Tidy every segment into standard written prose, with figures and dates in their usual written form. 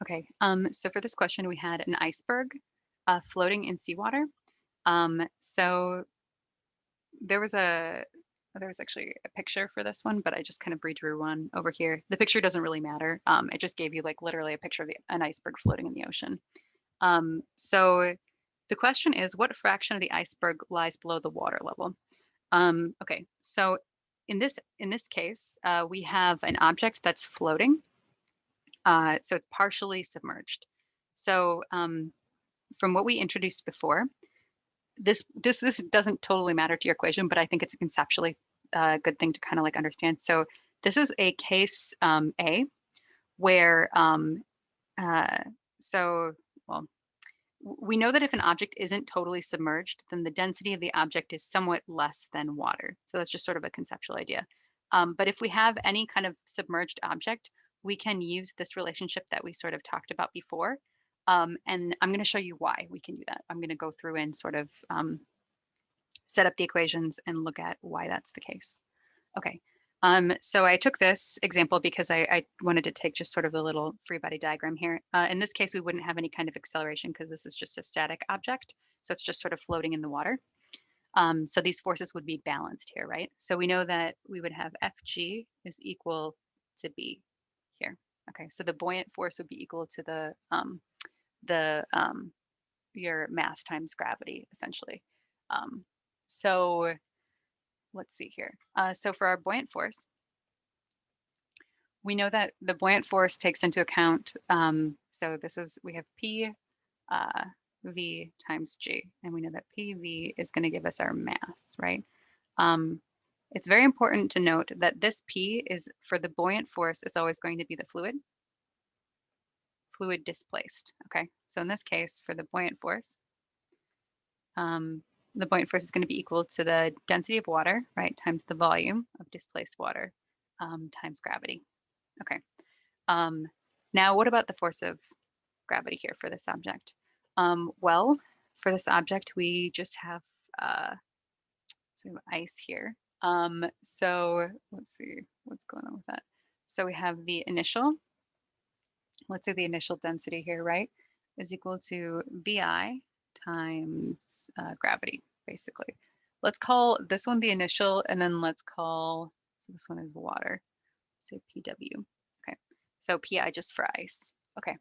Okay, so for this question, we had an iceberg floating in seawater. So there was there was actually a picture for this one, but I just kind of redrew one over here. The picture doesn't really matter. It just gave you like literally a picture of an iceberg floating in the ocean. So the question is, what fraction of the iceberg lies below the water level? Okay, so in this case, we have an object that's floating. So it's partially submerged. So from what we introduced before, this doesn't totally matter to your equation, but I think it's a conceptually good thing to kind of like understand. So this is a case A where uh, so well we know that if an object isn't totally submerged, then the density of the object is somewhat less than water. So that's just sort of a conceptual idea. But if we have any kind of submerged object, we can use this relationship that we sort of talked about before. And I'm going to show you why we can do that. I'm going to go through and sort of set up the equations and look at why that's the case. Okay, so I took this example because I wanted to take just sort of a little free body diagram here. In this case, we wouldn't have any kind of acceleration because this is just a static object. So it's just sort of floating in the water. So these forces would be balanced here, right? So we know that we would have Fg is equal to B here. Okay, so the buoyant force would be equal to the your mass times gravity, essentially. So let's see here. So for our buoyant force, we know that the buoyant force takes into account, so we have P V times G, and we know that PV is going to give us our mass, right? It's very important to note that this P is, for the buoyant force, is always going to be the fluid displaced, okay? So in this case, for the buoyant force is going to be equal to the density of water, right, times the volume of displaced water times gravity. Okay. Now, what about the force of gravity here for this object? Well, for this object, we just have so we have ice here. So let's see what's going on with that. So we have the initial, let's say the initial density here, right, is equal to VI times gravity, basically. Let's call this one the initial, and then let's call, so this one is water, say PW. Okay, so PI just for ice. Okay,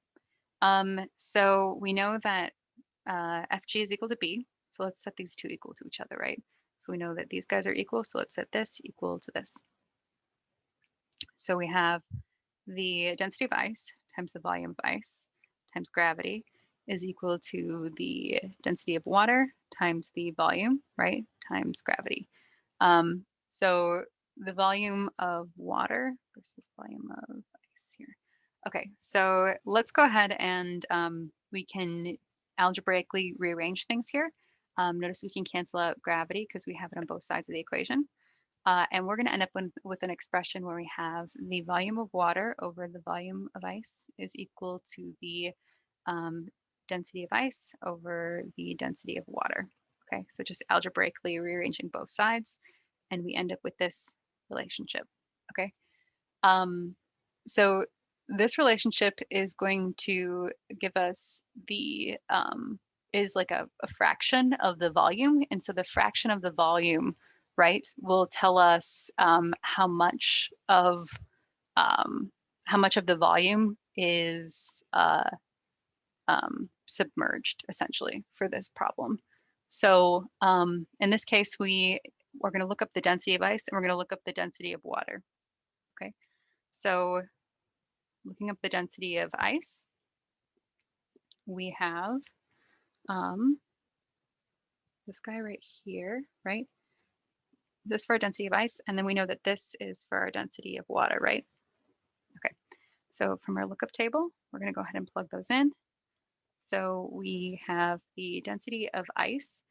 so we know that FG is equal to B, so let's set these two equal to each other, right? So we know that these guys are equal, so let's set this equal to this. So we have the density of ice times the volume of ice times gravity is equal to the density of water times the volume, right, times gravity. So the volume of water versus volume of ice here. Okay, so let's go ahead and we can algebraically rearrange things here. Notice we can cancel out gravity because we have it on both sides of the equation. And we're going to end up with an expression where we have the volume of water over the volume of ice is equal to the density of ice over the density of water. Okay, so just algebraically rearranging both sides, and we end up with this relationship. Okay, so this relationship is going to give us the is like a fraction of the volume, and so the fraction of the volume, right, will tell us how much of the volume is submerged, essentially, for this problem. So in this case, we're going to look up the density of ice, and we're going to look up the density of water. Okay, so looking up the density of ice, we have this guy right here, right? This for our density of ice, and then we know that this is for our density of water, right? Okay, so from our lookup table, we're going to go ahead and plug those in. So we have the density of ice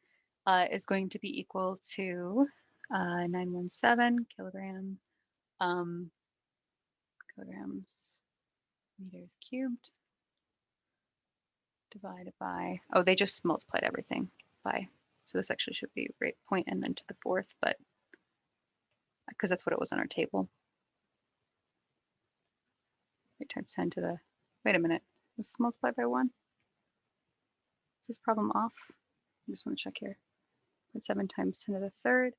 is going to be equal to 917 kilograms meters cubed divided by, oh, they just multiplied everything by, so this actually should be right point and then to the fourth, but because that's what it was on our table. It turns 10 to the, wait a minute, Was this multiplied by 1? Is this problem off? I just want to check here. 0.7 times 10 to the third.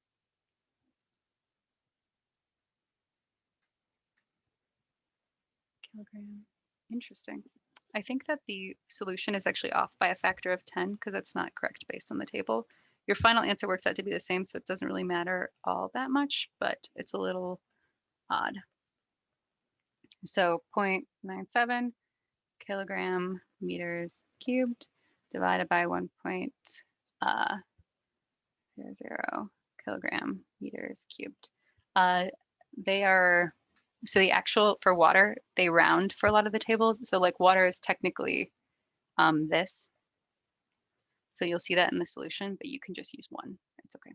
Kilogram. Interesting. I think that the solution is actually off by a factor of 10 because that's not correct based on the table. Your final answer works out to be the same, so it doesn't really matter all that much, but it's a little odd. So 0.97 kilogram meters cubed divided by 1.00 kilogram meters cubed. They are, so the actual, for water, they round for a lot of the tables. So like water is technically this. So you'll see that in the solution, but you can just use 1. It's okay.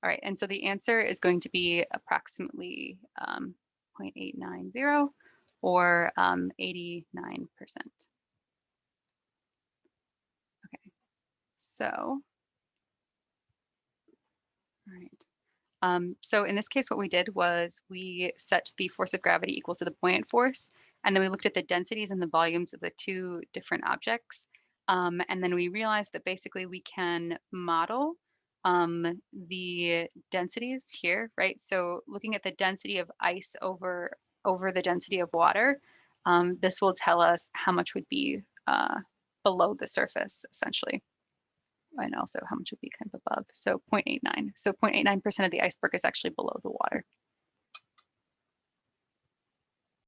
All right, and so the answer is going to be approximately 0.890 or 89%. Okay, so, all right. So in this case, what we did was we set the force of gravity equal to the buoyant force, and then we looked at the densities and the volumes of the two different objects. And then we realized that basically we can model the densities here, right? So looking at the density of ice over the density of water, this will tell us how much would be below the surface, essentially, and also how much would be kind of above. So 0.89. So 0.89% of the iceberg is actually below the water.